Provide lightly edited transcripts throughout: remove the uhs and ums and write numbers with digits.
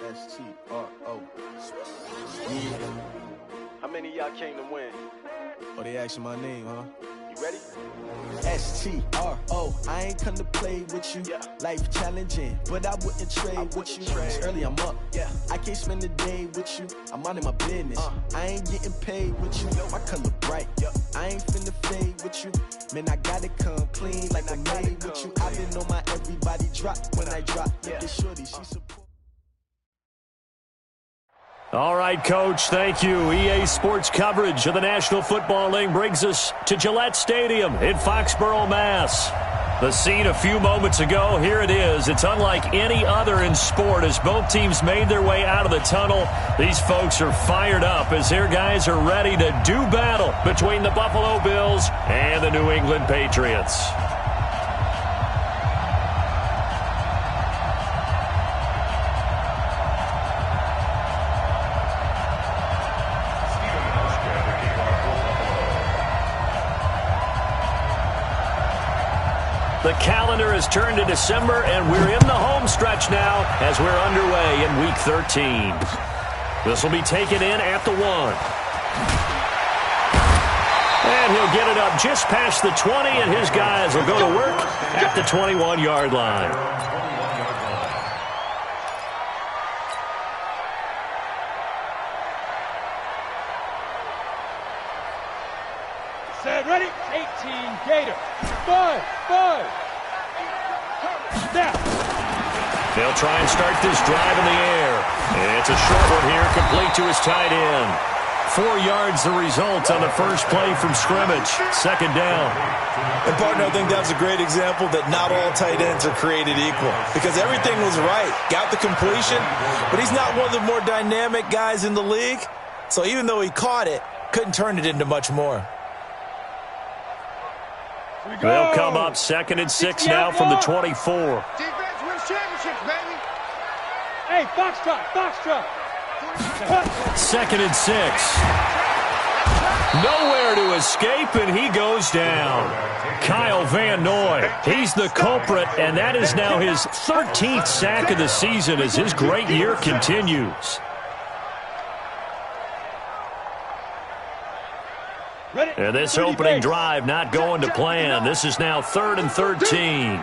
S-T-R-O. Yeah. How many of y'all came to win? Oh, they asking my name, huh? You ready? S-T-R-O. I ain't come to play with you. Yeah. Life challenging, but I wouldn't trade with you. It's early, I'm up. Yeah. I can't spend the day with you. I'm minding my business. I ain't getting paid with you. My color bright. I ain't finna fade with you. Man, I gotta come clean like I made with you. I've been on my everybody drop when I drop. Look at shorty, she support. All right, Coach, thank you. EA Sports coverage of the National Football League brings us to Gillette Stadium in Foxborough, Mass. The scene a few moments ago, here it is. It's unlike any other in sport as both teams made their way out of the tunnel. These folks are fired up as their guys are ready to do battle between the Buffalo Bills and the New England Patriots. The calendar has turned to December, and we're in the home stretch now as we're underway in Week 13. This will be taken in at the 1. And he'll get it up just past the 20, and his guys will go to work at the 21-yard line. Set, ready, 18, Gator. 5. Snap. They'll try and start this drive in the air. It's a short one here, complete to his tight end. 4 yards the result on the first play from scrimmage. Second down. And, partner, I think that was a great example that not all tight ends are created equal because everything was right. Got the completion, but he's not one of the more dynamic guys in the league. So even though he caught it, couldn't turn it into much more. They'll come up 2nd and 6 now from the 24. Defense wins championships, baby. Hey, foxtrot. 2nd and 6. Nowhere to escape, and he goes down. Kyle Van Noy, he's the culprit, and that is now his 13th sack of the season as his great year continues. And this opening drive not going to plan. This is now 3rd and 13.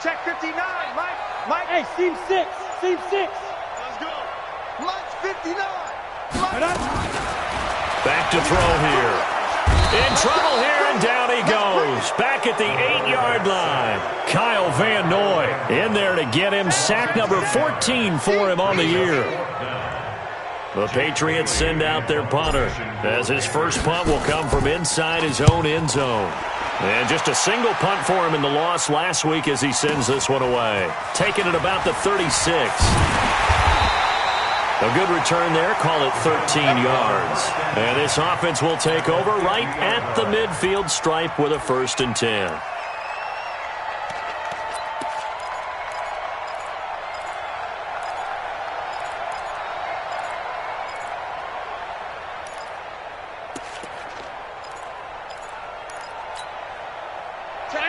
Check 59, Mike. Hey, seam 6. Let's go. Mike's 59. Back to throw here. In trouble here, and down he goes. Back at the 8-yard line. Kyle Van Noy in there to get him sack number 14 for him on the year. The Patriots send out their punter as his first punt will come from inside his own end zone. And just a single punt for him in the loss last week as he sends this one away. Taking it about the 36. A good return there, call it 13 yards. And this offense will take over right at the midfield stripe with a 1st and 10.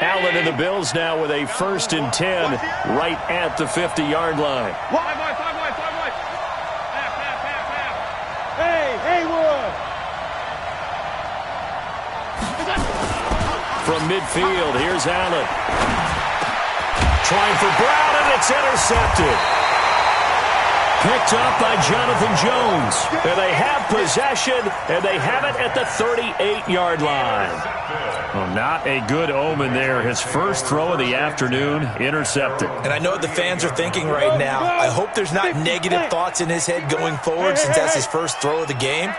Allen and the Bills now with a 1st and 10 right at the 50-yard line. Five. Hey, Haywood. From midfield, here's Allen. Trying for Brown, and it's intercepted. Picked up by Jonathan Jones. And they have possession, and they have it at the 38-yard line. Well, not a good omen there. His first throw of the afternoon, intercepted. And I know what the fans are thinking right now. I hope there's not negative thoughts in his head going forward since that's his first throw of the game.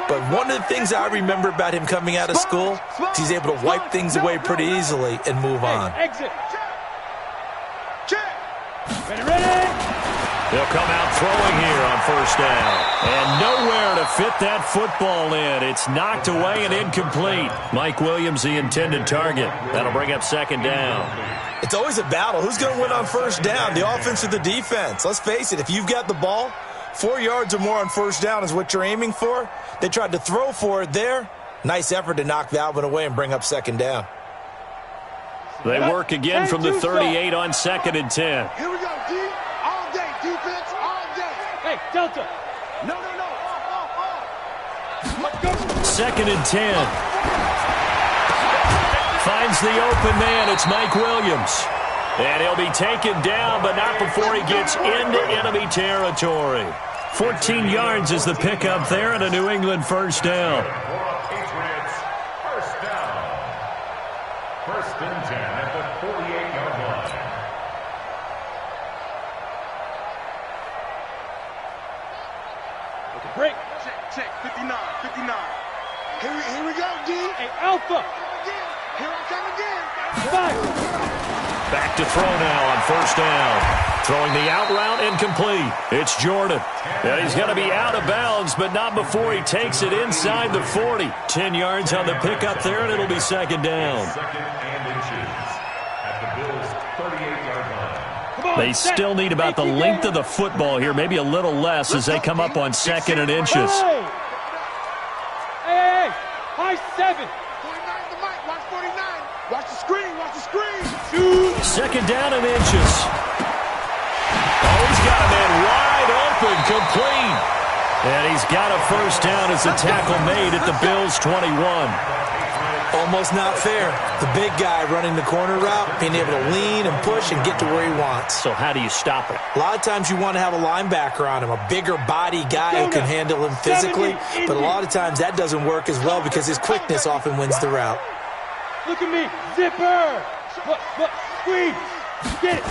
But one of the things I remember about him coming out of school is he's able to wipe things away pretty easily and move on. Exit. Ready. They'll come out throwing here on 1st down. And nowhere to fit that football in. It's knocked away and incomplete. Mike Williams, the intended target. That'll bring up 2nd down. It's always a battle. Who's going to win on 1st down, the offense or the defense? Let's face it, if you've got the ball, 4 yards or more on 1st down is what you're aiming for. They tried to throw for it there. Nice effort to knock that one away and bring up second down. They work again from the 38 on 2nd and 10. Here we go, D. All day, defense, all day. Hey, Delta. No. Let's go. 2nd and 10. Finds the open man. It's Mike Williams. And he'll be taken down, but not before he gets into enemy territory. 14 yards is the pickup there and a New England first down. Patriots, first down. 1st and 10 at the 48-yard line. Okay, break. Check. 59. Here we go, D. Hey, Alpha. Here I come again. Fire. Back to throw now on first down. Throwing the out route incomplete. It's Jordan. And he's going to be out of bounds, but not before he takes it inside the 40. 10 yards on the pickup there, and it'll be second down. 2nd and inches at the Bills' 38-yard line. They still need about the length of the football here, maybe a little less as they come up on 2nd and inches. Hey. High 7. 49 the mic. Watch 49. Watch the screen. Shoot. 2nd down and inches. Oh, he's got a man wide open, complete. And he's got a first down as the tackle made at the Bills' 21. Almost not fair. The big guy running the corner route, being able to lean and push and get to where he wants. So how do you stop it? A lot of times you want to have a linebacker on him, a bigger body guy who can handle him physically, but a lot of times that doesn't work as well because his quickness often wins the route. Look at me. Zipper. Squeeze. Get it.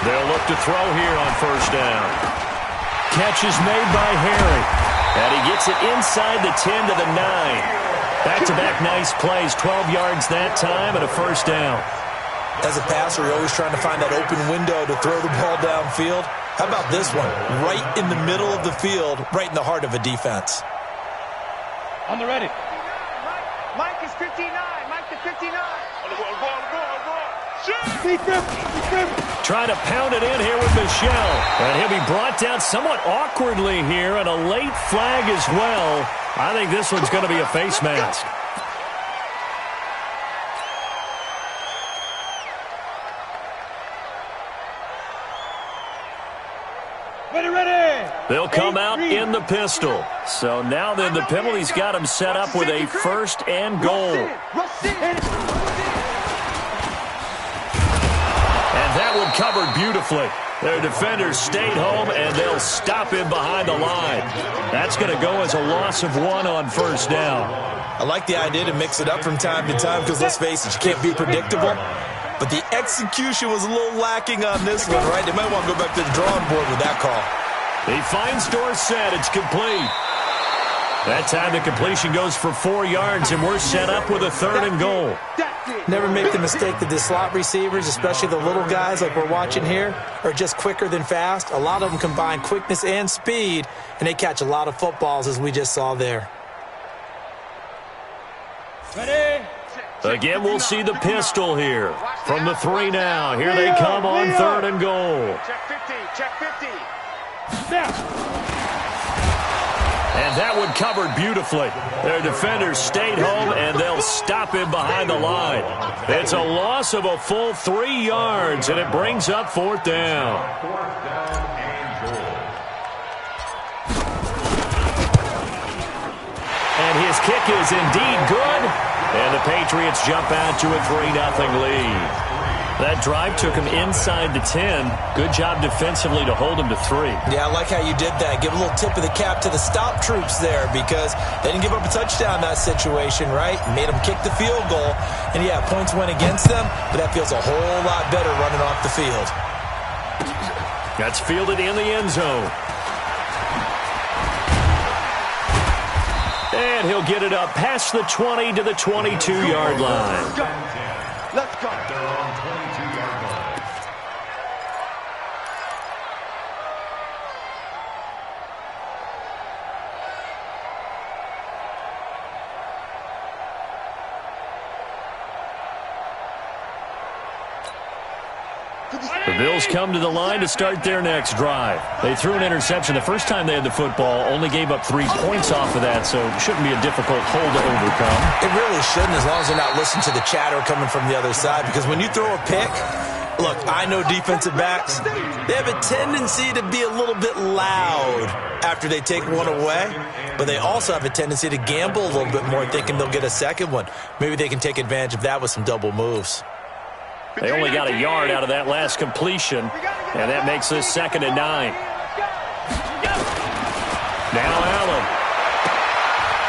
They'll look to throw here on first down. Catch is made by Harry. And he gets it inside the 10 to the 9. Back-to-back nice plays, 12 yards that time and a first down. As a passer, you're always trying to find that open window to throw the ball downfield. How about this one? Right in the middle of the field, right in the heart of a defense. On the ready. Mike is 59. Mike to 59. On the ball. Trying to pound it in here with Michelle. And he'll be brought down somewhat awkwardly here, and a late flag as well. I think this one's going to be a face mask. Ready. They'll come out in the pistol. So now then the penalty's got him set up with a 1st and goal. And that one covered beautifully. Their defenders stayed home, and they'll stop him behind the line. That's going to go as a loss of 1 on first down. I like the idea to mix it up from time to time because, let's face it, you can't be predictable. But the execution was a little lacking on this one, right? They might want to go back to the drawing board with that call. He finds Dorsett. It's complete. That time the completion goes for 4 yards, and we're set up with a 3rd and goal. Never make the mistake that the slot receivers, especially the little guys like we're watching here, are just quicker than fast. A lot of them combine quickness and speed, and they catch a lot of footballs, as we just saw there. Ready. Again, we'll see the pistol here. From the 3 now. Here they come on 3rd and goal. Check 50. Snap. And that one covered beautifully. Their defenders stayed home, and they'll stop him behind the line. It's a loss of a full 3 yards, and it brings up 4th down. 4th down and goal. And his kick is indeed good. And the Patriots jump out to a 3-0 lead. That drive took him inside the 10. Good job defensively to hold him to 3. Yeah, I like how you did that. Give a little tip of the cap to the stop troops there because they didn't give up a touchdown in that situation, right? Made them kick the field goal. And, yeah, points went against them, but that feels a whole lot better running off the field. That's fielded in the end zone. And he'll get it up past the 20 to the 22-yard line. Let's go. They're on 22-yard line. The Bills come to the line to start their next drive. They threw an interception the first time they had the football, only gave up 3 points off of that, so it shouldn't be a difficult hole to overcome. It really shouldn't, as long as they're not listening to the chatter coming from the other side, because when you throw a pick, look, I know defensive backs, they have a tendency to be a little bit loud after they take one away, but they also have a tendency to gamble a little bit more, thinking they'll get a second one. Maybe they can take advantage of that with some double moves. They only got a yard out of that last completion, and that makes this 2nd and 9. Now Allen.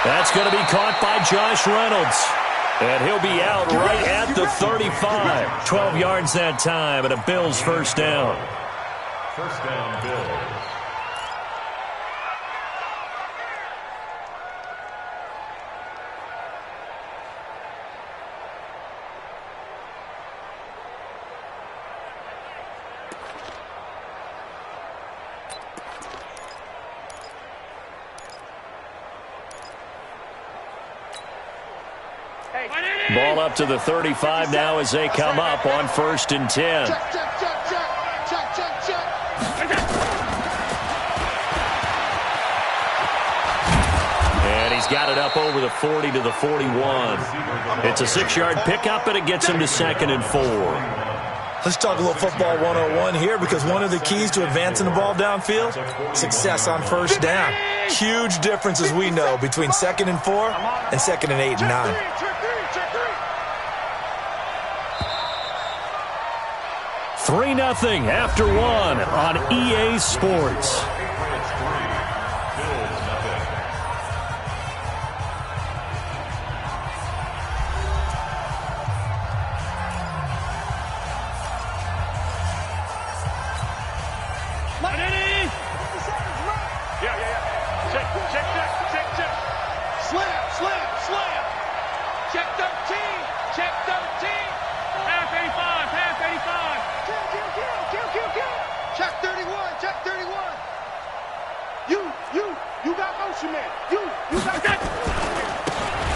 That's going to be caught by Josh Reynolds. And he'll be out right at the 35. 12 yards that time, and a Bills first down. First down, Bills. Ball up to the 35 now as they come up on 1st and 10. And he's got it up over the 40 to the 41. It's a 6-yard pickup, and it gets him to 2nd and 4. Let's talk a little football 101 here, because one of the keys to advancing the ball downfield, success on first down. Huge difference, as we know, between 2nd and 4 and 2nd and 8 and 9. 3-0 after 1 on EA Sports.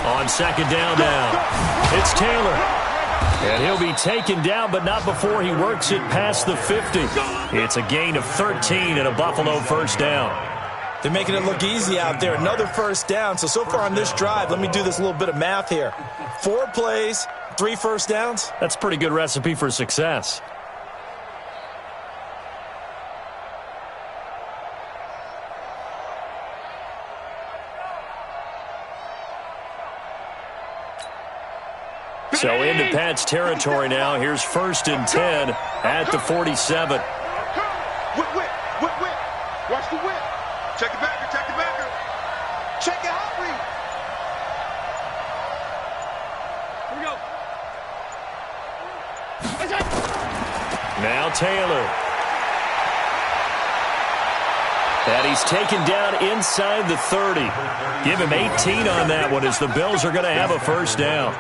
On 2nd down now, it's Taylor. And he'll be taken down, but not before he works it past the 50. It's a gain of 13 and a Buffalo first down. They're making it look easy out there. Another first down. So far on this drive, let me do this little bit of math here. 4 plays, 3 first downs. That's a pretty good recipe for success. So into Pat's territory now. Here's 1st and 10 at the 47. Whip. Watch the whip. Check the backer. Check it out, read. Here we go. Now Taylor. And he's taken down inside the 30. Give him 18 on that one, as the Bills are going to have a first down.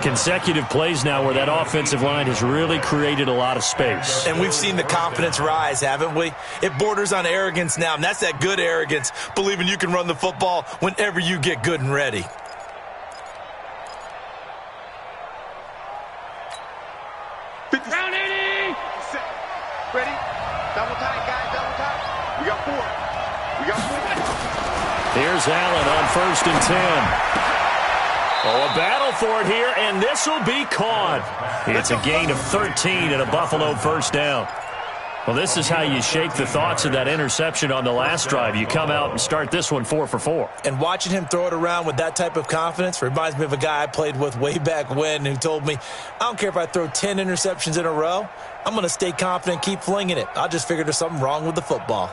Consecutive plays now where that offensive line has really created a lot of space. And we've seen the confidence rise, haven't we? It borders on arrogance now, and that's that good arrogance, believing you can run the football whenever you get good and ready. Round 80! Ready? Double tight, guys, double tight. We got 4. Here's Allen on 1st and 10. Oh, a battle for it here, and this will be caught. It's a gain of 13 and a Buffalo first down. Well, this is how you shake the thoughts of that interception on the last drive. You come out and start this one 4 for 4. And watching him throw it around with that type of confidence reminds me of a guy I played with way back when who told me, I don't care if I throw 10 interceptions in a row, I'm going to stay confident, keep flinging it. I just figured there's something wrong with the football.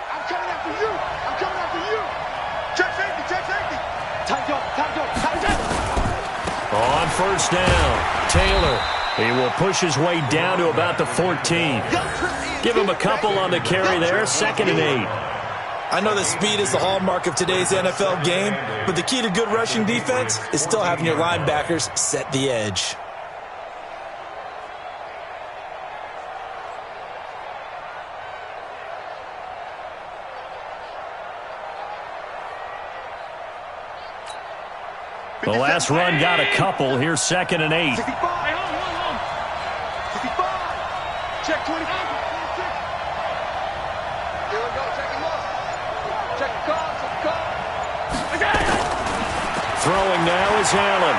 I'm coming after you. Check safety. Time go. On first down, Taylor. He will push his way down to about the 14. Give him a couple on the carry there, 2nd and 8. I know that speed is the hallmark of today's NFL game, but the key to good rushing defense is still having your linebackers set the edge. The last run got a couple. Here's 2nd and 8. 65. 65. Check 25. 26. Here we go. Check the look. Check the call. Check the call. Throwing now is Allen.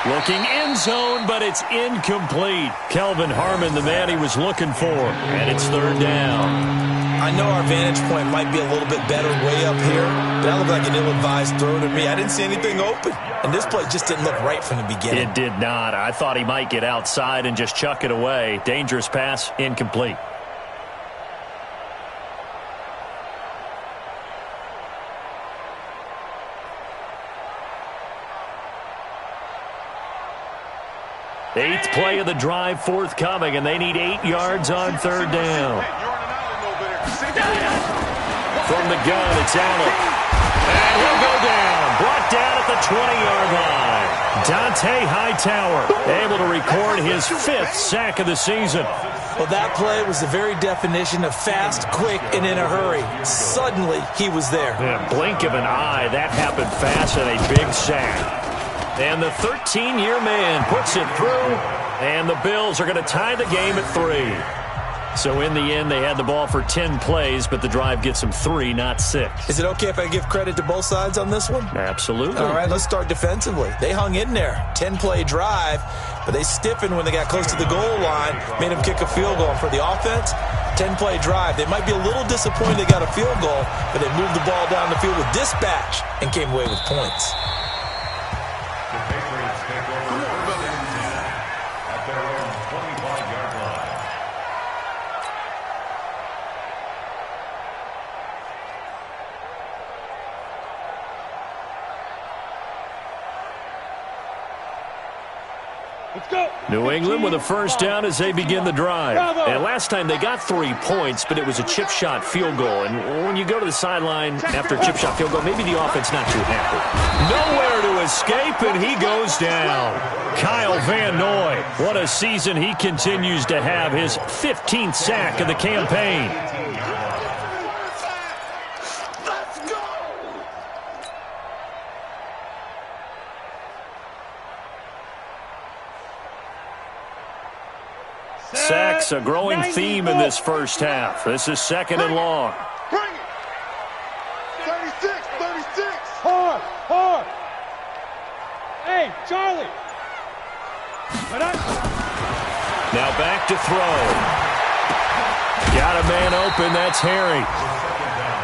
Looking end zone, but it's incomplete. Kelvin Harmon, the man he was looking for, and it's 3rd down. I know our vantage point might be a little bit better way up here, but that looked like an ill-advised throw to me. I didn't see anything open, and this play just didn't look right from the beginning. It did not. I thought he might get outside and just chuck it away. Dangerous pass, incomplete. Eighth play of the drive forthcoming, and they need 8 yards on 3rd down. From the gun, it's Allen. And he'll go down. Brought down at the 20-yard line. Dante Hightower able to record his 5th sack of the season. Well, that play was the very definition of fast, quick, and in a hurry. Suddenly, he was there. Yeah, blink of an eye, that happened fast, and a big sack. And the 13-year man puts it through, and the Bills are going to tie the game at 3. So in the end, they had the ball for 10 plays, but the drive gets them 3, not 6. Is it okay if I give credit to both sides on this one? Absolutely. All right, let's start defensively. They hung in there. 10-play drive, but they stiffened when they got close to the goal line, made them kick a field goal. And for the offense, 10-play drive. They might be a little disappointed they got a field goal, but they moved the ball down the field with dispatch and came away with points. New England with a 1st down as they begin the drive. And last time they got 3 points, but it was a chip shot field goal. And when you go to the sideline after a chip shot field goal, maybe the offense not too happy. Nowhere to escape, and he goes down. Kyle Van Noy, what a season he continues to have. His 15th sack of the campaign. Sacks, a growing theme in this first half. This is 2nd and long. Bring it. 36, 36. Hard, hard. Hey, Charlie. Now back to throw. Got a man open, that's Harry.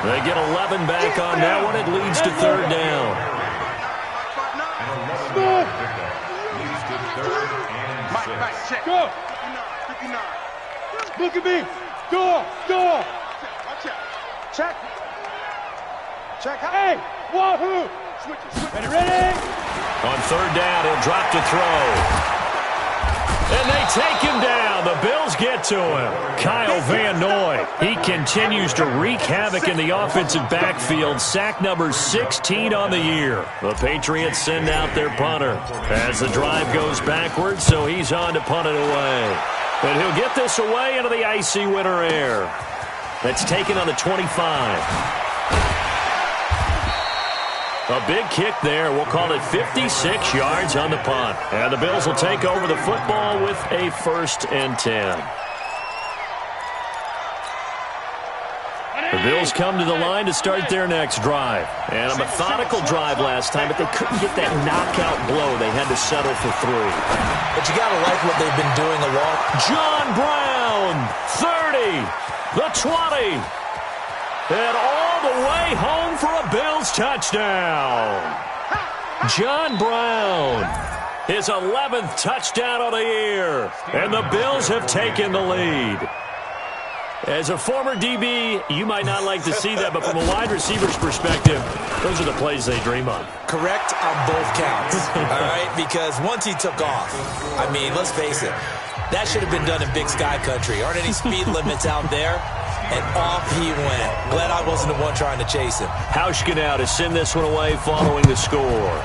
They get 11 back on that one. It leads to 3rd down. Mike, check. Go. 59. Look at me. Door. Check. Hey, wahoo. Switch it. Ready? On 3rd down, he'll drop to throw. And they take him down. The Bills get to him. Kyle Van Noy. He continues to wreak havoc in the offensive backfield. Sack number 16 on the year. The Patriots send out their punter as the drive goes backwards, so he's on to punt it away. And he'll get this away into the icy winter air. That's taken on the 25. A big kick there. We'll call it 56 yards on the punt. And the Bills will take over the football with a 1st and 10. The Bills come to the line to start their next drive. And a methodical drive last time, but they couldn't get that knockout blow. They had to settle for 3. But you got to like what they've been doing along. John Brown, 30, the 20, and all the way home for a Bills touchdown. John Brown, his 11th touchdown of the year, and the Bills have taken the lead. As a former DB, you might not like to see that, but from a wide receiver's perspective, those are the plays they dream of. Correct on both counts, all right? Because once he took off, I mean, let's face it, that should have been done in Big Sky Country. Aren't any speed limits out there? And off he went. Glad I wasn't the one trying to chase him. Hauschka now to send this one away following the score.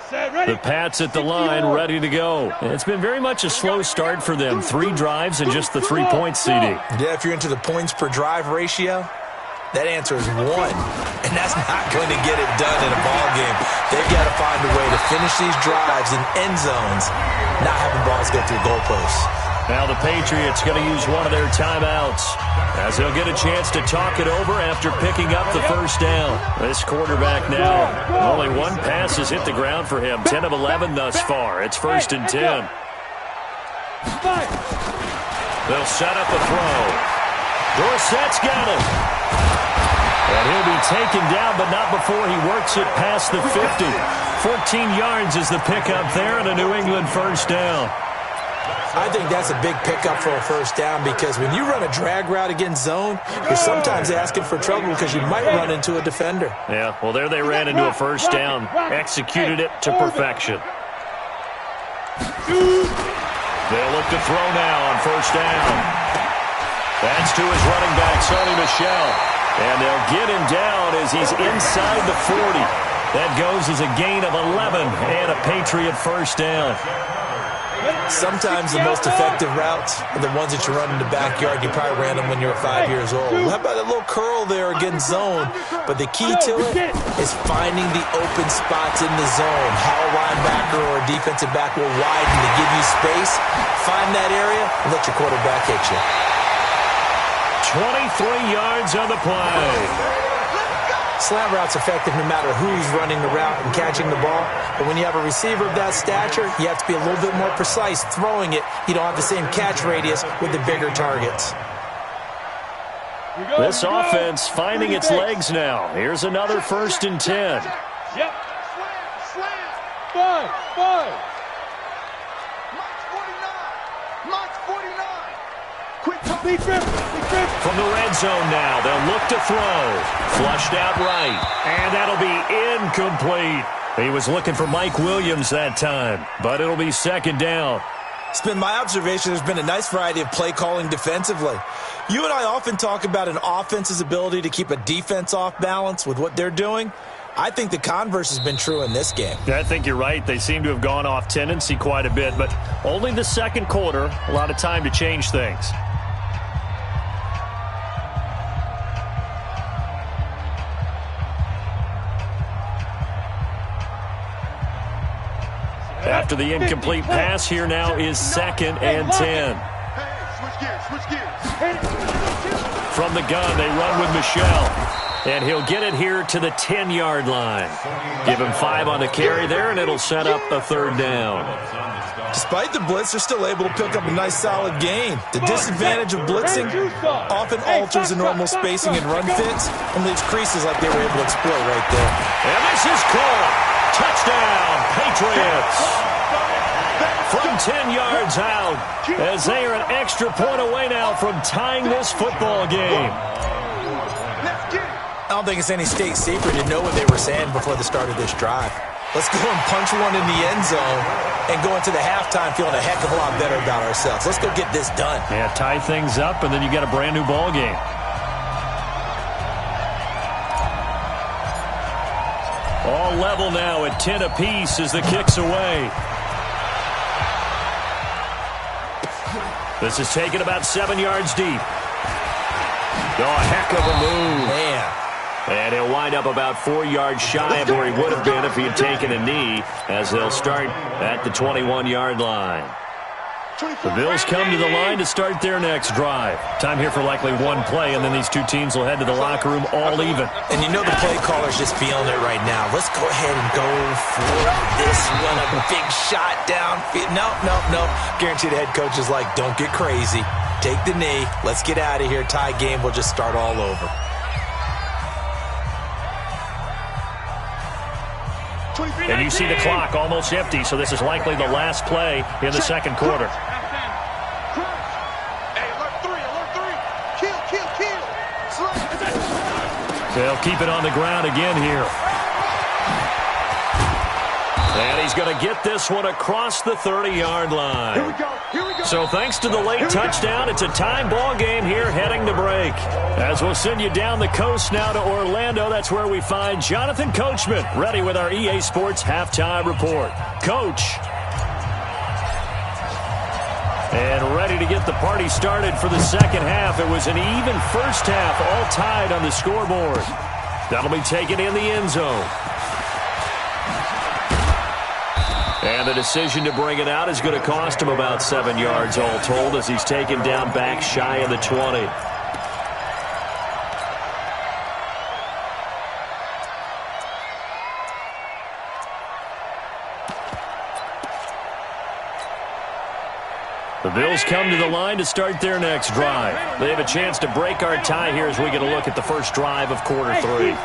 The Pats at the line, ready to go. It's been very much a slow start for them. 3 drives and just the 3 points, CD. Yeah, if you're into the points per drive ratio, that answer is 1. And that's not going to get it done in a ball game. They've got to find a way to finish these drives in end zones, not having balls go through goalposts. Now the Patriots going to use one of their timeouts as they'll get a chance to talk it over after picking up the first down. This quarterback now, only 1 pass has hit the ground for him. 10 of 11 thus far. It's 1st and 10. They'll set up a throw. Dorsett's got him. And he'll be taken down, but not before he works it past the 50. 14 yards is the pickup there and a New England first down. I think that's a big pickup for a first down because when you run a drag route against zone, you're sometimes asking for trouble because you might run into a defender. Yeah, well, there they ran into a first down, executed it to perfection. They'll look to throw now on first down. That's to his running back, Sony Michel. And they'll get him down as he's inside the 40. That goes as a gain of 11 and a Patriot first down. Sometimes the most effective routes are the ones that you run in the backyard. You probably ran them when you were 5 years old. How about a little curl there against zone? But the key to it is finding the open spots in the zone. How a linebacker or a defensive back will widen to give you space. Find that area and let your quarterback hit you. 23 yards on the play. Slant route's effective no matter who's running the route and catching the ball. But when you have a receiver of that stature, you have to be a little bit more precise throwing it. You don't have the same catch radius with the bigger targets. This offense finding its legs now. Here's another 1st and 10. Yep. Slam. 5. March 49. Quick top. Big grip. From the red zone now, they'll look to throw. Flushed out right, and that'll be incomplete. He was looking for Mike Williams that time, but it'll be 2nd down. It's been my observation there's been a nice variety of play calling defensively. You and I often talk about an offense's ability to keep a defense off balance with what they're doing. I think the converse has been true in this game. Yeah, I think you're right. They seem to have gone off tendency quite a bit, but only the 2nd quarter, a lot of time to change things. After the incomplete pass, here now is 2nd and 10. Switch gears. From the gun, they run with Michel. And he'll get it here to the 10-yard line. Give him 5 on the carry there, and it'll set up a 3rd down. Despite the blitz, they're still able to pick up a nice solid gain. The disadvantage of blitzing often alters the normal spacing and run fits and leaves creases like they were able to exploit right there. And this is caught. Touchdown, Patriots. From 10 yards out, as they are an extra point away now from tying this football game. I don't think it's any state secret to know what they were saying before the start of this drive. Let's go and punch one in the end zone and go into the halftime feeling a heck of a lot better about ourselves. Let's go get this done. Yeah, tie things up, and then you get a brand-new ball game. All level now at 10 apiece as the kick's away. This is taken about 7 yards deep. Oh, a heck of a move. Man. And he'll wind up about 4 yards shy of where he would have been if he had taken a knee, as they'll start at the 21-yard line. The Bills come to the line to start their next drive. Time here for likely one play, and then these two teams will head to the locker room all even. And you know the play caller's just feeling it right now. Let's go ahead and go for this one. A big shot downfield. No. Guarantee the head coach is like, don't get crazy. Take the knee. Let's get out of here. Tie game. We'll just start all over. And you see the clock almost empty, so this is likely the last play in the second quarter. They'll keep it on the ground again here. And he's He's going to get this one across the 30-yard line. Here we go. Here we go. So thanks to the late touchdown, it's a time ball game here heading to break. As we'll send you down the coast now to Orlando, that's where we find Jonathan Coachman ready with our EA Sports halftime report. Coach. And ready to get the party started for the second half. It was an even first half, all tied on the scoreboard. That'll be taken in the end zone. And the decision to bring it out is going to cost him about 7 yards all told as he's taken down back shy of the 20. The Bills come to the line to start their next drive. They have a chance to break our tie here as we get a look at the first drive of quarter 3.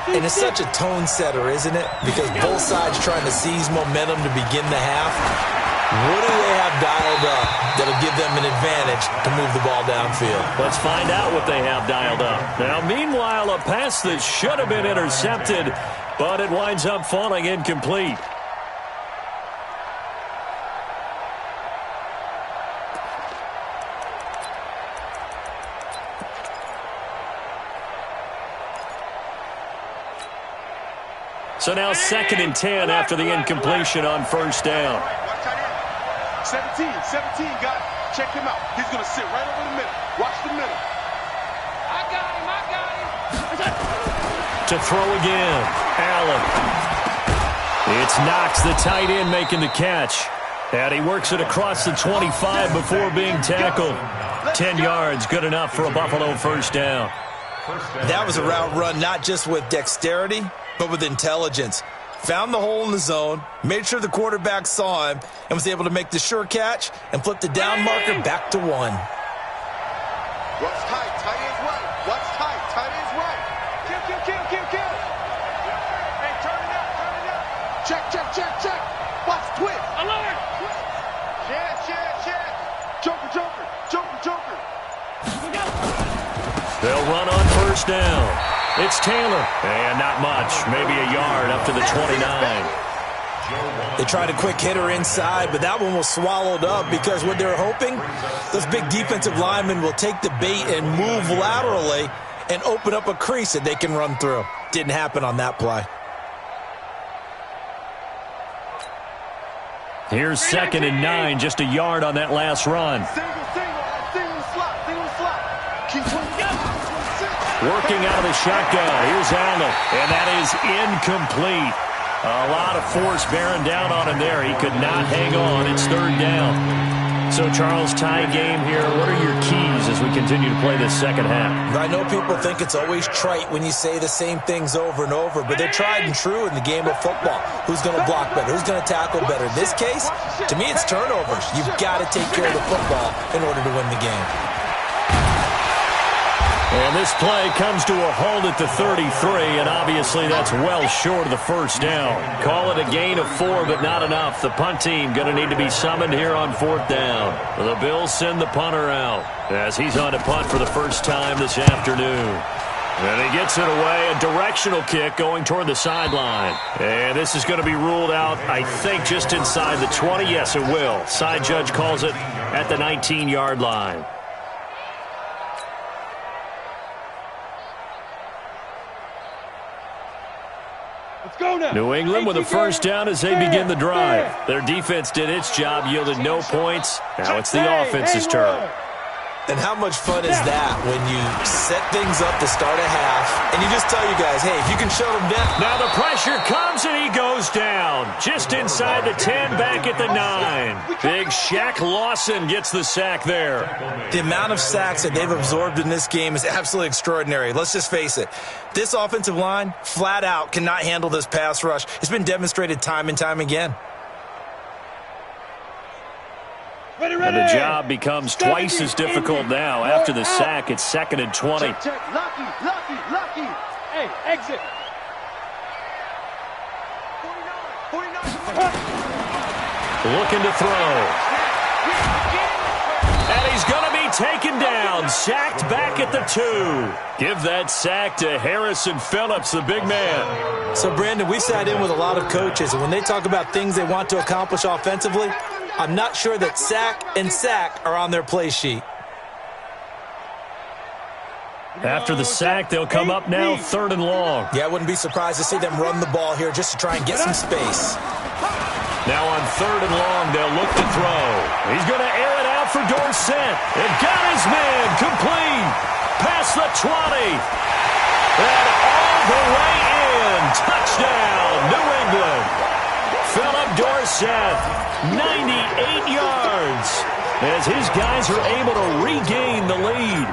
And it's such a tone setter, isn't it? Because both sides trying to seize momentum to begin the half. What do they have dialed up that'll give them an advantage to move the ball downfield? Let's find out what they have dialed up. Now, meanwhile, a pass that should have been intercepted, but it winds up falling incomplete. So now 2nd and 10 after the incompletion on first down. 17, guys. Check him out. He's going to sit right over the middle. Watch the middle. I got him. To throw again, Allen. It's Knox, the tight end, making the catch. And he works it across the 25 before being tackled. 10 yards, good enough for a Buffalo first down. That was a route run not just with dexterity, but with intelligence. Found the hole in the zone, made sure the quarterback saw him, and was able to make the sure catch and flip the down marker back to 1. What's tight? Tight end's right. What's tight? Tight end's right. Kill. Hey, turn it up. Check. Watch twist. Alert. Check. Joker. They'll run on first down. It's Taylor. And not much. Maybe a yard up to the 29. They tried a quick hitter inside, but that one was swallowed up because what they're hoping, those big defensive linemen will take the bait and move laterally and open up a crease that they can run through. Didn't happen on that play. Here's 2nd and 9, just a yard on that last run. Single slot. Keep Working out of the shotgun. Here's Allen. And that is incomplete. A lot of force bearing down on him there. He could not hang on. It's 3rd down. So, Charles, tie game here. What are your keys as we continue to play this second half? I know people think it's always trite when you say the same things over and over, but they're tried and true in the game of football. Who's going to block better? Who's going to tackle better? In this case, to me, it's turnovers. You've got to take care of the football in order to win the game. And this play comes to a halt at the 33, and obviously that's well short of the first down. Call it a gain of 4, but not enough. The punt team going to need to be summoned here on 4th down. The Bills send the punter out as he's on to punt for the first time this afternoon. And he gets it away, a directional kick going toward the sideline. And this is going to be ruled out, I think, just inside the 20. Yes, it will. Side judge calls it at the 19-yard line. New England with a first down as they begin the drive. Their defense did its job, yielded no points. Now it's the offense's turn. And how much fun is that when you set things up to start a half and you just tell you guys, hey, if you can shut them down. Now the pressure comes and he goes down. Just inside the 10, back at the 9. Big Shaq Lawson gets the sack there. The amount of sacks that they've absorbed in this game is absolutely extraordinary. Let's just face it. This offensive line, flat out, cannot handle this pass rush. It's been demonstrated time and time again. And the job becomes twice as difficult now. After the sack, it's 2nd and 20. Check. Lucky. Hey, exit. 49. Looking to throw. And he's going to be be taken down. Sacked back at the 2. Give that sack to Harrison Phillips, the big man. So, Brandon, we sat in with a lot of coaches, and when they talk about things they want to accomplish offensively, I'm not sure that sack and sack are on their play sheet. After the sack, they'll come up now 3rd and long. Yeah, I wouldn't be surprised to see them run the ball here just to try and get some space. Now on 3rd and long, they'll look to throw. He's going to air it out for Dorsett. It got his man complete. Past the 20. And all the way in. Touchdown, New England. Philip Dorsett, 98 yards. As his guys are able to regain the lead.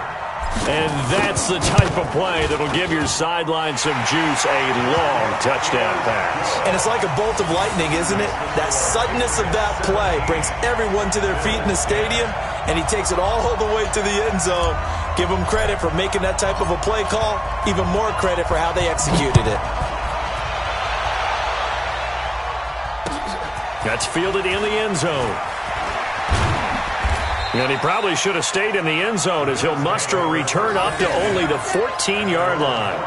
And that's the type of play that'll give your sideline some juice, a long touchdown pass. And it's like a bolt of lightning, isn't it? That suddenness of that play brings everyone to their feet in the stadium, and he takes it all the way to the end zone. Give him credit for making that type of a play call, even more credit for how they executed it. That's fielded in the end zone. And he probably should have stayed in the end zone as he'll muster a return up to only the 14-yard line.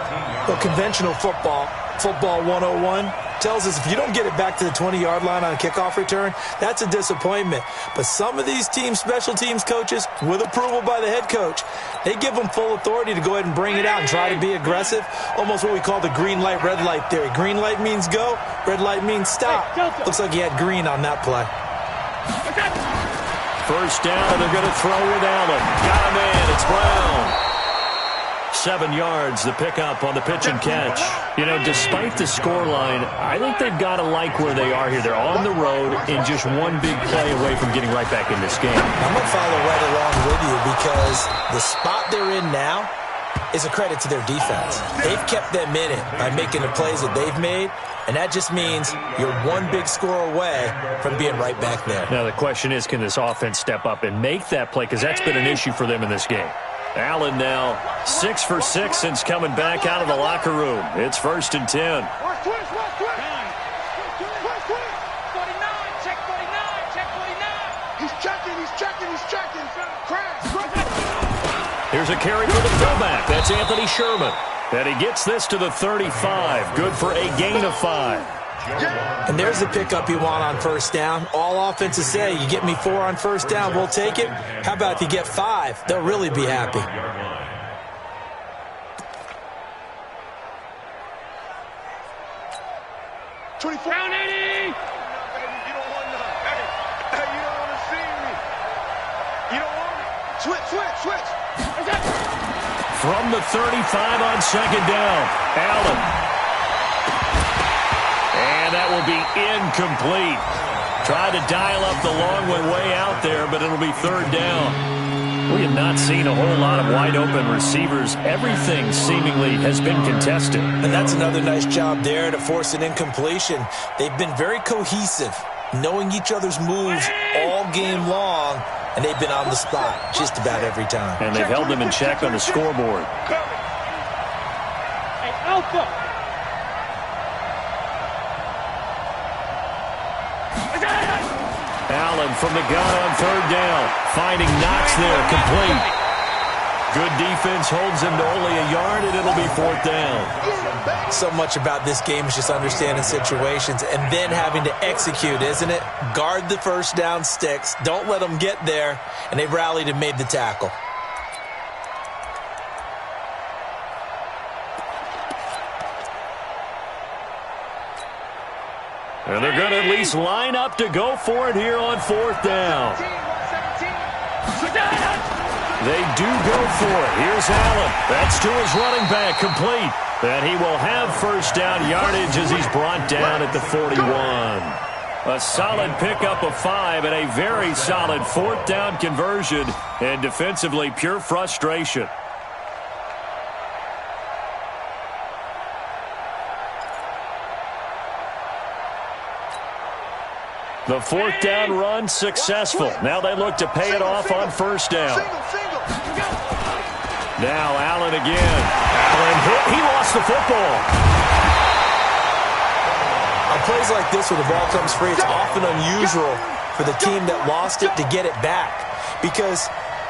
Well, conventional football 101, tells us if you don't get it back to the 20-yard line on a kickoff return, that's a disappointment. But some of these special teams coaches, with approval by the head coach, they give them full authority to go ahead and bring it out and try to be aggressive, almost what we call the green light, red light theory. Green light means go, red light means stop. Looks like he had green on that play. First down, and they're going to throw with Allen. Got him in. It's Brown. 7 yards, the pickup on the pitch and catch. You know, despite the scoreline, I think they've got to like where they are here. They're on the road and just one big play away from getting right back in this game. I'm going to follow right along with you because the spot they're in now is a credit to their defense. They've kept them in it by making the plays that they've made, and that just means you're one big score away from being right back there. Now the question is, can this offense step up and make that play? Because that's been an issue for them in this game. Allen now 6 for 6 since coming back out of the locker room. It's 1st and 10. Here's a carry for the fullback. That's Anthony Sherman. And he gets this to the 35. Good for a gain of 5. And there's the pickup you want on first down. All offenses say, you get me 4 on first down, we'll take it. How about if you get 5? They'll really be happy. Down 80! You don't want none. Hey, you don't want to see me. You don't want it. Switch. From the 35 on 2nd down, Allen. And that will be incomplete. Tried to dial up the long way out there, but it'll be 3rd down. We have not seen a whole lot of wide-open receivers. Everything seemingly has been contested. And that's another nice job there to force an incompletion. They've been very cohesive, knowing each other's moves all game long, and they've been on the spot just about every time. And they've held them in check on the scoreboard. Hey, Alpha! Allen from the gun on 3rd down. Finding Knox there, complete. Good defense holds him to only a yard, and it'll be 4th down. So much about this game is just understanding situations and then having to execute, isn't it? Guard the first down sticks. Don't let them get there. And they rallied and made the tackle. And they're going to at least line up to go for it here on 4th down. They do go for it. Here's Allen. That's to his running back, complete. And he will have first down yardage as he's brought down at the 41. A solid pickup of 5 and a very solid 4th down conversion. And defensively, pure frustration. The 4th down run successful. Now they look to pay it off on first down. Now Allen again. Allen hit. He lost the football. On plays like this where the ball comes free, it's often unusual for the team that lost it to get it back. Because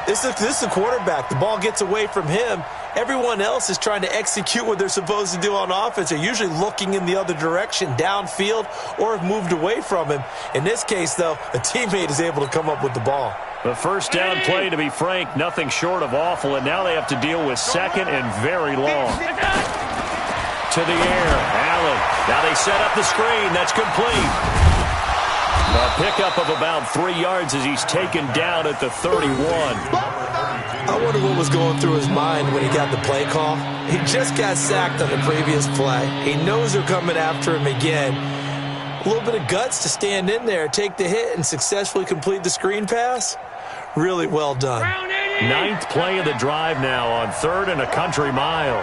This is the quarterback. The ball gets away from him. Everyone else is trying to execute what they're supposed to do on offense. They're usually looking in the other direction, downfield, or have moved away from him. In this case, though, a teammate is able to come up with the ball. The first down play, to be frank, nothing short of awful, and now they have to deal with second and very long. To the air, Allen. Now they set up the screen. That's complete. A pickup of about 3 yards as he's taken down at the 31. I wonder what was going through his mind when he got the play call. He just got sacked on the previous play. He knows they're coming after him again. A little bit of guts to stand in there, take the hit, and successfully complete the screen pass. Really well done. 9th play of the drive now on 3rd and a country mile.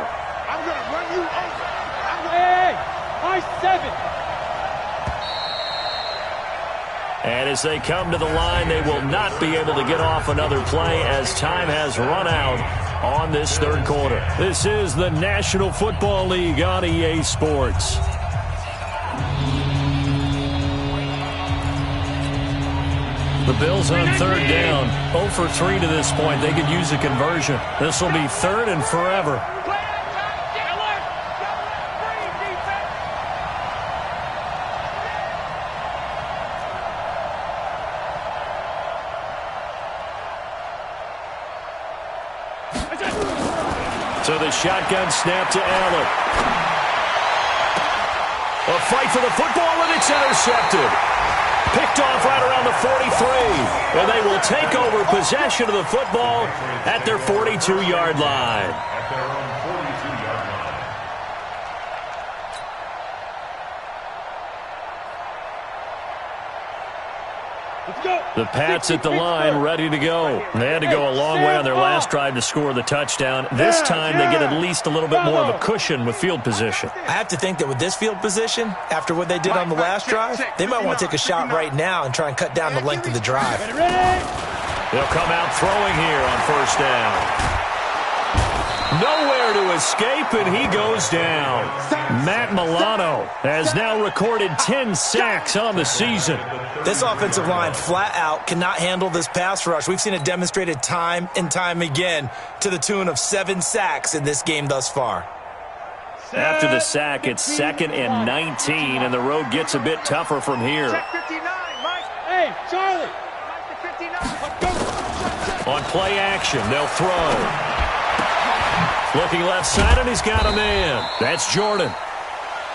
I'm going to run you over. Hey, I-7. And as they come to the line, they will not be able to get off another play as time has run out on this 3rd quarter. This is the National Football League on EA Sports. The Bills on 3rd down, 0 for 3 to this point. They could use a conversion. This will be 3rd and forever. So the shotgun snap to Allen. A fight for the football, and it's intercepted. Picked off right around the 43. And they will take over possession of the football at their 42-yard line. At their own 42-yard line. The Pats at the line, ready to go. They had to go a long way on their last drive to score the touchdown. This time they get at least a little bit more of a cushion with field position. I have to think that with this field position, after what they did on the last drive, they might want to take a shot right now and try and cut down the length of the drive. They'll come out throwing here on 1st down. Nowhere to escape, and he goes down. Matt Milano has now recorded 10 sacks on the season. This offensive line flat out cannot handle this pass rush. We've seen it demonstrated time and time again to the tune of 7 sacks in this game thus far. After the sack, it's 2nd and 19, and the road gets a bit tougher from here. Hey, Charlie. On play action, they'll throw. Looking left side, and he's got a man. That's Jordan.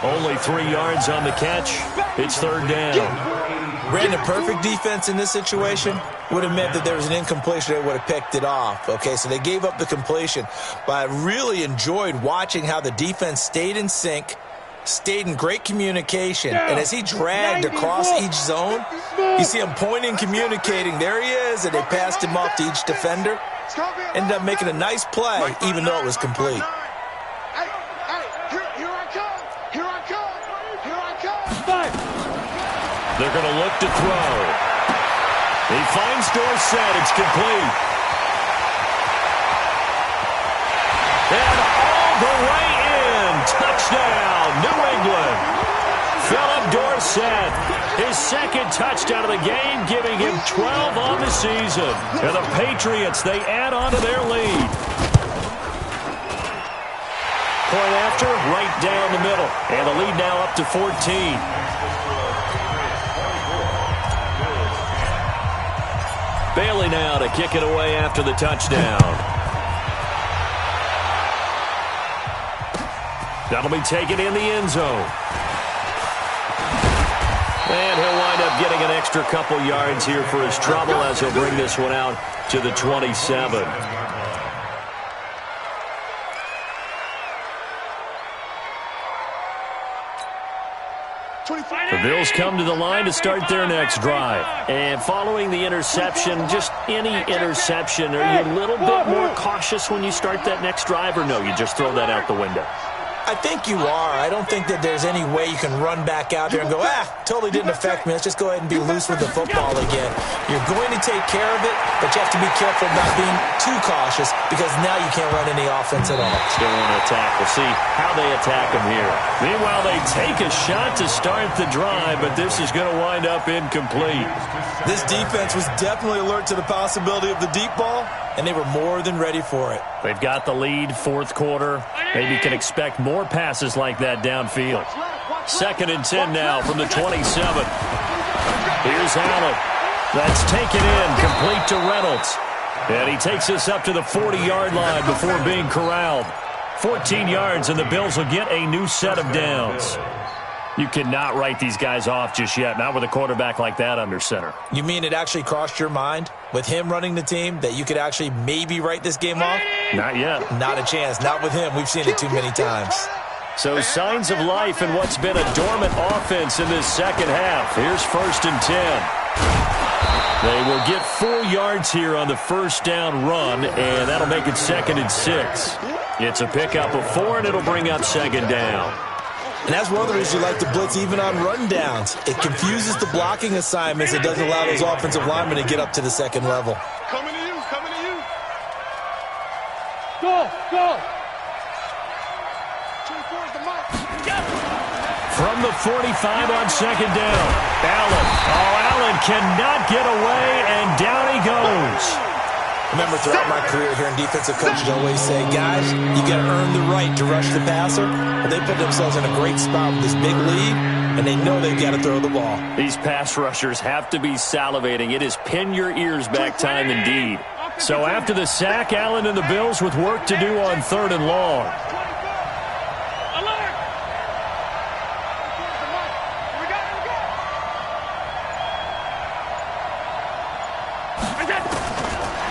Only 3 yards on the catch. It's 3rd down. Brandon, perfect defense in this situation would have meant that there was an incompletion. They would have picked it off. Okay, so they gave up the completion. But I really enjoyed watching how the defense stayed in sync, stayed in great communication. And as he dragged across each zone, you see him pointing, communicating. There he is, and they passed him off to each defender. Ended up making a nice play, even though it was complete. Here I come. Here I come. Here I come. They're going to look to throw. He finds Dorsett. It's complete. And all the way in. Touchdown, New England. Philip Dorsett, his 2nd touchdown of the game, giving him 12 on the season. And the Patriots, they add on to their lead. Point after, right down the middle. And the lead now up to 14. Bailey now to kick it away after the touchdown. That'll be taken in the end zone. And he'll wind up getting an extra couple yards here for his trouble as he'll bring this one out to the 27. The Bills come to the line to start their next drive. And following the interception, just any interception, are you a little bit more cautious when you start that next drive, or no, you just throw that out the window? I think you are. I don't think that there's any way you can run back out there and go, totally didn't affect me. Let's just go ahead and be loose with the football again. You're going to take care of it, but you have to be careful not being too cautious because now you can't run any offense at all. Still want to attack. We'll see how they attack him here. Meanwhile, they take a shot to start the drive, but this is going to wind up incomplete. This defense was definitely alert to the possibility of the deep ball, and they were more than ready for it. They've got the lead, fourth quarter. Maybe can expect more passes like that downfield. 2nd and 10 now from the 27. Here's Allen. That's taken in, complete to Reynolds. And he takes us up to the 40-yard line before being corralled. 14 yards, and the Bills will get a new set of downs. You cannot write these guys off just yet, not with a quarterback like that under center. You mean it actually crossed your mind with him running the team that you could actually maybe write this game off? Not yet. Not a chance. Not with him. We've seen it too many times. So signs of life in what's been a dormant offense in this second half. Here's 1st and 10. They will get 4 yards here on the first down run, and that'll make it 2nd and 6. It's a pickup of 4, and it'll bring up 2nd down. And that's one of the reasons you like to blitz even on rundowns. It confuses the blocking assignments. It doesn't allow those offensive linemen to get up to the second level. Coming to you, coming to you. Go, go. From the 45 on 2nd down. Allen. Oh, Allen cannot get away, and down he goes. Remember, throughout my career here in defensive coaches, I always say, guys, you got to earn the right to rush the passer. Well, they put themselves in a great spot with this big lead, and they know they've got to throw the ball. These pass rushers have to be salivating. It is pin your ears back time indeed. So after the sack, Allen and the Bills with work to do on 3rd and long.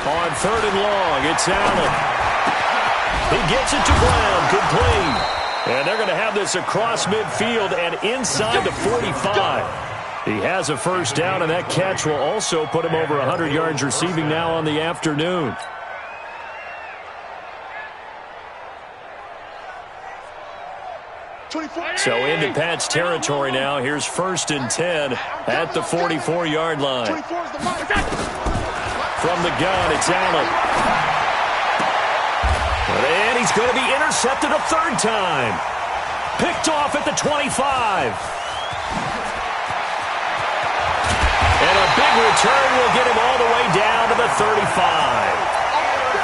On 3rd and long, it's Allen. He gets it to Brown, complete. And they're going to have this across midfield and inside the 45. He has a first down, and that catch will also put him over 100 yards receiving now on the afternoon. So into Pat's territory now. Here's 1st and 10 at the 44-yard line. From the gun, it's Allen. And he's going to be intercepted a 3rd time. Picked off at the 25. And a big return will get him all the way down to the 35.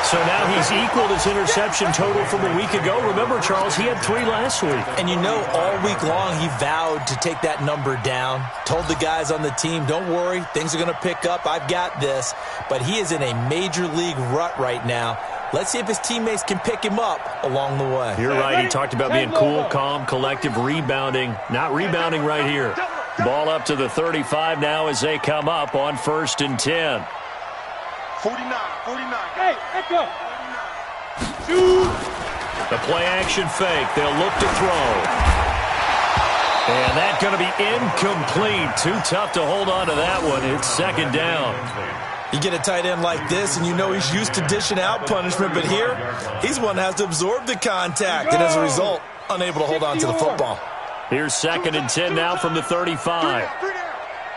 So now he's equaled his interception total from a week ago. Remember, Charles, he had 3 last week. And you know, all week long he vowed to take that number down. Told the guys on the team, don't worry, things are going to pick up. I've got this. But he is in a major league rut right now. Let's see if his teammates can pick him up along the way. You're right. He talked about being cool, calm, collective, rebounding. Not rebounding right here. Ball up to the 35 now as they come up on 1st and 10. 49. Hey, let go. Shoot. The play action fake. They'll look to throw. And that's going to be incomplete. Too tough to hold on to that one. It's 2nd down. You get a tight end like this, and you know he's used to dishing out punishment, but here, he's one that has to absorb the contact, and as a result, unable to hold on to the football. Here's 2nd and 10 now from the 35.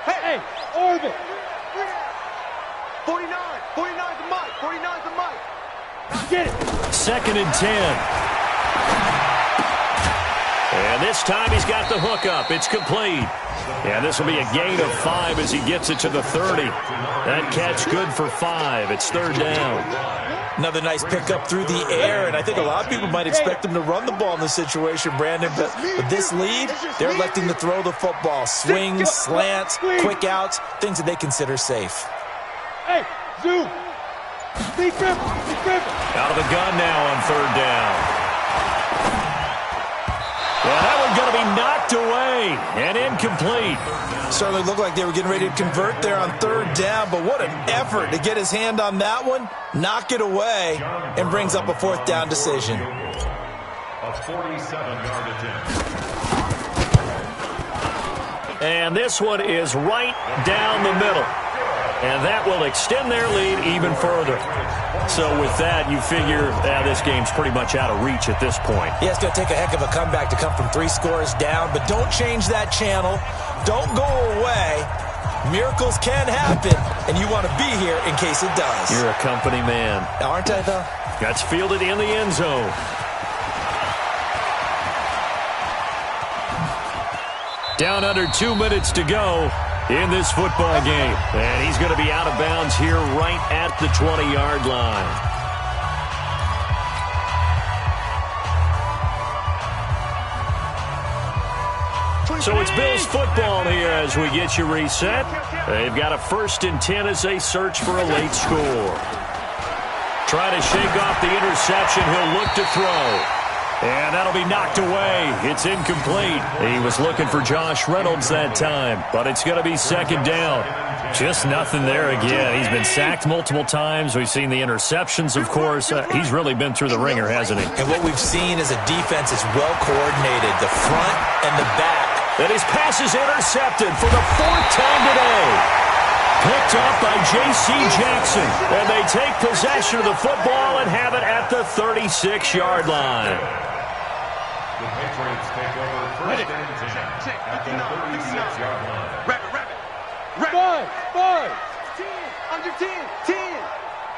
Hey, orbit. 49 the mic. 49 the mic. Get it. 2nd and 10. And this time he's got the hook up. It's complete. And this will be a gain of 5 as he gets it to the 30. That catch good for 5. It's 3rd down. Another nice pickup through the air, and I think a lot of people might expect him to run the ball in this situation, Brandon, but with this lead, they're electing to throw the football. Swings, slants, quick outs, things that they consider safe. Hey, zoom. Be careful. Out of the gun now on 3rd down. Well, that one's going to be knocked away and incomplete. Certainly looked like they were getting ready to convert there on 3rd down, but what an effort to get his hand on that one, knock it away, and brings up a 4th down decision. A 47-yard attempt. And this one is right down the middle. And that will extend their lead even further. So with that, you figure this game's pretty much out of reach at this point. Yeah, it's going to take a heck of a comeback to come from 3 scores down, but don't change that channel. Don't go away. Miracles can happen, and you want to be here in case it does. You're a company man. Aren't I, though? That's fielded in the end zone. Down under 2 minutes to go. in this football game. And he's going to be out of bounds here right at the 20-yard line. So it's Bills football here as we get you reset. They've got a 1st and 10 as they search for a late score. Try to shake off the interception. He'll look to throw. And that'll be knocked away. It's incomplete. He was looking for Josh Reynolds that time, but it's going to be 2nd down. Just nothing there again. He's been sacked multiple times. We've seen the interceptions, of course. He's really been through the ringer, hasn't he? And what we've seen is a defense is well coordinated, the front and the back. And his pass is intercepted for the 4th time today. Picked up by J.C. Jackson. And they take possession of the football and have it at the 36-yard line. The Patriots take over 1st and 10 at the 36-yard line. Rabbit. 5. 10. Under 10. 10.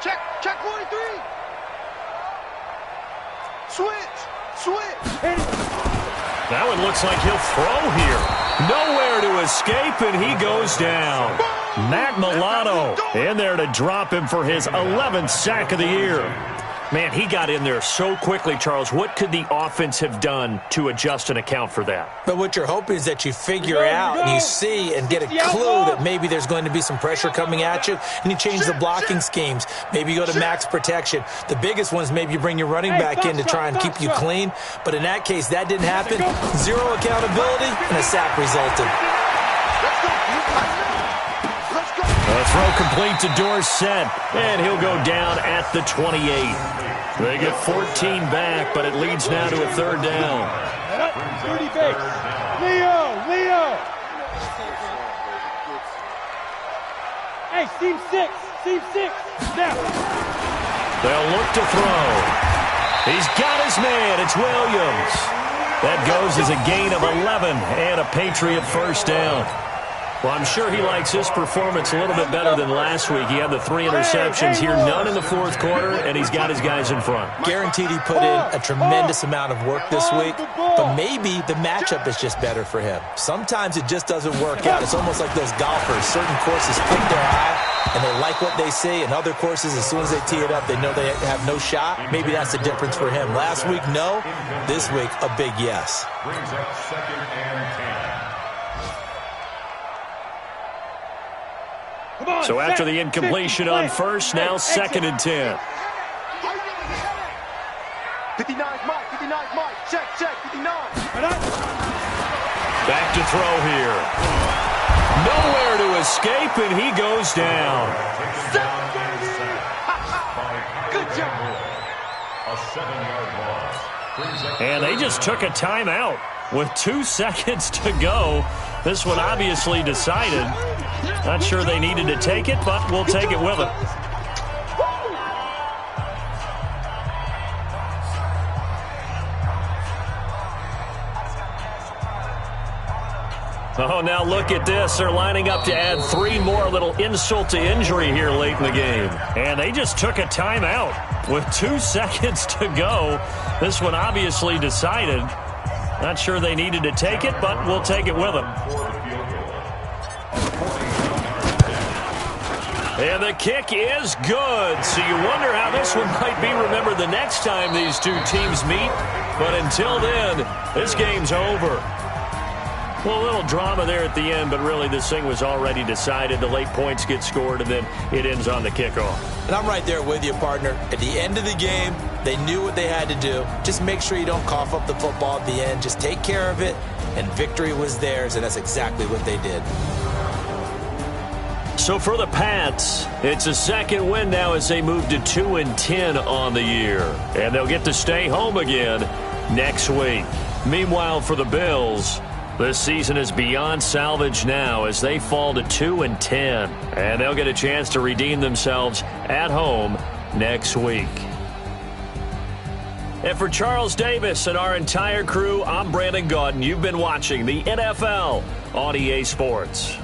Check 43. Switch. That one looks like he'll throw here. Nowhere to escape, and he goes down. Matt Milano in there to drop him for his 11th sack of the year. Man, he got in there so quickly, Charles. What could the offense have done to adjust and account for that? But what you're hoping is that you figure out and you see and get a clue that maybe there's going to be some pressure coming at you, and you change the blocking schemes. Maybe you go to max protection. The biggest one is maybe you bring your running back in to try and keep you clean. But in that case, that didn't happen. Zero accountability, and a sack resulted. A throw complete to Dorsett, and he'll go down at the 28. They get 14 back, but it leads now to a 3rd down. Dirty base. Leo. Hey, seam 6. Now. They'll look to throw. He's got his man. It's Williams. That goes as a gain of 11 and a Patriot 1st down. Well, I'm sure he likes his performance a little bit better than last week. He had the 3 interceptions here, none in the 4th quarter, and he's got his guys in front. Guaranteed he put in a tremendous amount of work this week, but maybe the matchup is just better for him. Sometimes it just doesn't work out. It's almost like those golfers. Certain courses pick their eye, and they like what they see, and other courses, as soon as they tee it up, they know they have no shot. Maybe that's the difference for him. Last week, no. This week, a big yes. Brings up 2nd and 10. So after the incompletion on 1st, now 2nd and 10. 59's Mike. Check. 59. Back to throw here. Nowhere to escape, and he goes down. Good job. A 7-yard loss. And they just took a timeout with 2 seconds to go. This one obviously decided. Not sure they needed to take it, but we'll take it with them. Oh, now look at this. They're lining up to add 3 more, little insult to injury here late in the game. And they just took a timeout with 2 seconds to go. This one obviously decided. Not sure they needed to take it, but we'll take it with them. And the kick is good. So you wonder how this one might be remembered the next time these two teams meet. But until then, this game's over. Well, a little drama there at the end, but really this thing was already decided. The late points get scored, and then it ends on the kickoff. And I'm right there with you, partner. At the end of the game, they knew what they had to do. Just make sure you don't cough up the football at the end. Just take care of it, and victory was theirs, and that's exactly what they did. So for the Pats, it's a second win now as they move to 2-10 on the year. And they'll get to stay home again next week. Meanwhile, for the Bills, this season is beyond salvage now as they fall to 2-10. And they'll get a chance to redeem themselves at home next week. And for Charles Davis and our entire crew, I'm Brandon Gaudin. You've been watching the NFL on EA Sports.